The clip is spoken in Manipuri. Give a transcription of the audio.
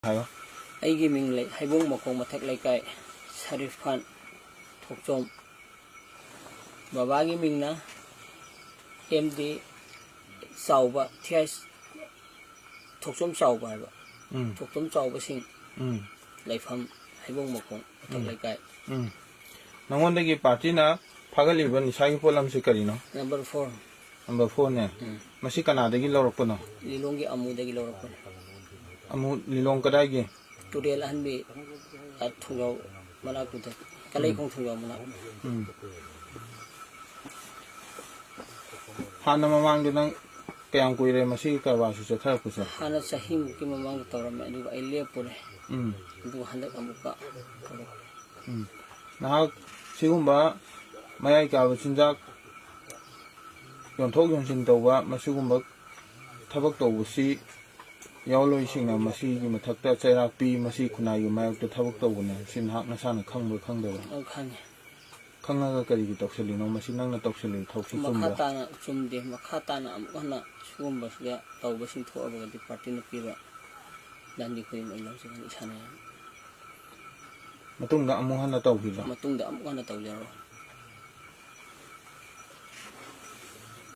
ꯍꯥꯏꯌꯣ ꯑꯩꯒꯤ ꯃꯤꯡ ꯍꯩꯕꯣꯡ ꯃꯈꯣꯡ ꯃꯊꯛ ꯂꯩꯀꯥꯏ ꯁꯔꯤꯐ ꯈꯥꯟ ꯊꯣꯛꯆꯣꯝ ꯕꯕꯥꯒꯤ ꯃꯤꯡꯅ MD ꯆꯥꯎꯕ TH ꯊꯣꯛꯆꯣꯝ ꯆꯥꯎꯕ ꯍꯥꯏꯕ ꯊꯣꯛꯆꯣꯝ ꯆꯥꯎꯕꯁꯤꯡ ꯂꯩꯐꯝ ꯍꯩꯕꯣꯡ ꯃꯈꯣꯡ ꯃꯊꯛ ꯂꯩꯀꯥꯏ ꯅꯉꯣꯟꯗꯒꯤ ꯄꯥꯔꯇꯤꯅ ꯐꯥꯒꯠꯂꯤꯕ ꯅꯤꯁꯥꯒꯤ ꯄꯣꯠꯂꯝꯁꯤ ꯀꯔꯤꯅꯣ ꯅꯝꯕꯔ 4 ꯅꯝꯕꯔ 4ꯅꯦ ꯃꯁꯤ ꯀꯅꯥꯗꯒꯤ ꯂꯧꯔꯛꯄꯅꯣ ꯂꯤꯂꯣꯡꯒꯤ ꯑꯃꯨꯗꯒꯤ ꯂꯧꯔꯛꯄꯅꯤ ꯑꯃꯨ ꯂꯤꯂꯣꯡ ꯀꯗꯥꯏꯒꯤ ꯇꯨꯔꯦꯜ ꯑꯍꯟꯕꯤ ꯊꯨꯡꯖꯥꯎ ꯃꯅꯥꯛꯇꯨꯗ ꯀꯂꯩꯈꯣꯡ ꯊꯨꯡꯖꯥꯎ ꯃꯅꯥꯛ ꯍꯥꯟꯅ ꯃꯃꯥꯡꯗ ꯅꯪ ꯀꯌꯥꯝ ꯀꯨꯏꯔꯦ ꯃꯁꯤꯒꯤ ꯀꯔꯕꯥꯔꯁꯤ ꯆꯠꯊꯔꯛꯄꯁꯦ ꯍꯥꯟꯅ ꯆꯍꯤꯃꯨꯛꯀꯤ ꯃꯃꯥꯡꯗ ꯇꯧꯔꯝꯃꯦ ꯑꯗꯨꯒ ꯑꯩ ꯂꯦꯞꯄꯨꯔꯦ ꯑꯗꯨꯒ ꯍꯟꯗꯛ ꯑꯃꯨꯛꯀ ꯅꯍꯥꯛ ꯁꯤꯒꯨꯝꯕ ꯃꯌꯥꯏ ꯀꯥꯕ ꯆꯤꯟꯖꯥꯛ ꯌꯣꯟꯊꯣꯛ ꯌꯣꯟꯁꯤꯟ ꯇꯧꯕ ꯃꯁꯤꯒꯨꯝꯕ ꯊꯕꯛ ꯇꯧꯕꯁꯤ ꯌꯥꯎꯂꯣꯏꯁꯤꯡꯅ ꯃꯁꯤꯒꯤ ꯃꯊꯛꯇ ꯆꯩꯔꯥꯛ ꯄꯤ ꯃꯁꯤ ꯈꯨꯟꯅꯥꯏꯒꯤ ꯃꯥꯌꯣꯛꯇ ꯊꯕꯛ ꯇꯧꯕꯅꯦ ꯁꯤ ꯅꯍꯥꯛ ꯅꯁꯥꯅ ꯈꯪꯕ꯭ꯔꯥ ꯈꯪꯗꯕ꯭ꯔꯥ ꯈꯪꯉꯦ ꯈꯪꯉꯒ ꯀꯔꯤꯒꯤ ꯇꯧꯁꯤꯜꯂꯤꯅꯣ ꯃꯁꯤ ꯅꯪꯅ ꯇꯧꯁꯤꯜꯂꯤ ꯊꯕꯛꯁꯤ ꯃꯈꯥ ꯆꯨꯝꯕ꯭ꯔꯥ ꯇꯥꯅ ꯆꯨꯝꯗꯦ ꯃꯈꯥ ꯇꯥꯅ ꯑꯃꯨꯛ ꯍꯟꯅ ꯁꯤꯒꯨꯝꯕꯁꯤꯗ ꯇꯧꯕꯁꯤꯡ ꯊꯣꯛꯑꯕꯒꯗꯤ ꯄꯥꯔꯇꯤꯅ ꯄꯤꯕ ꯗꯟꯗꯤ ꯈꯨꯗꯤꯡꯃꯛ ꯑꯩ ꯂꯧꯖꯒꯅꯤ ꯏꯁꯥꯅ ꯃꯇꯨꯡꯗ ꯑꯃꯨꯛ ꯍꯟꯅ ꯇꯧꯈꯤꯕ꯭ꯔꯥ ꯃꯇꯨꯡꯗ ꯑꯃꯨꯛ ꯍꯟꯅ ꯇꯧꯖꯔꯣꯏ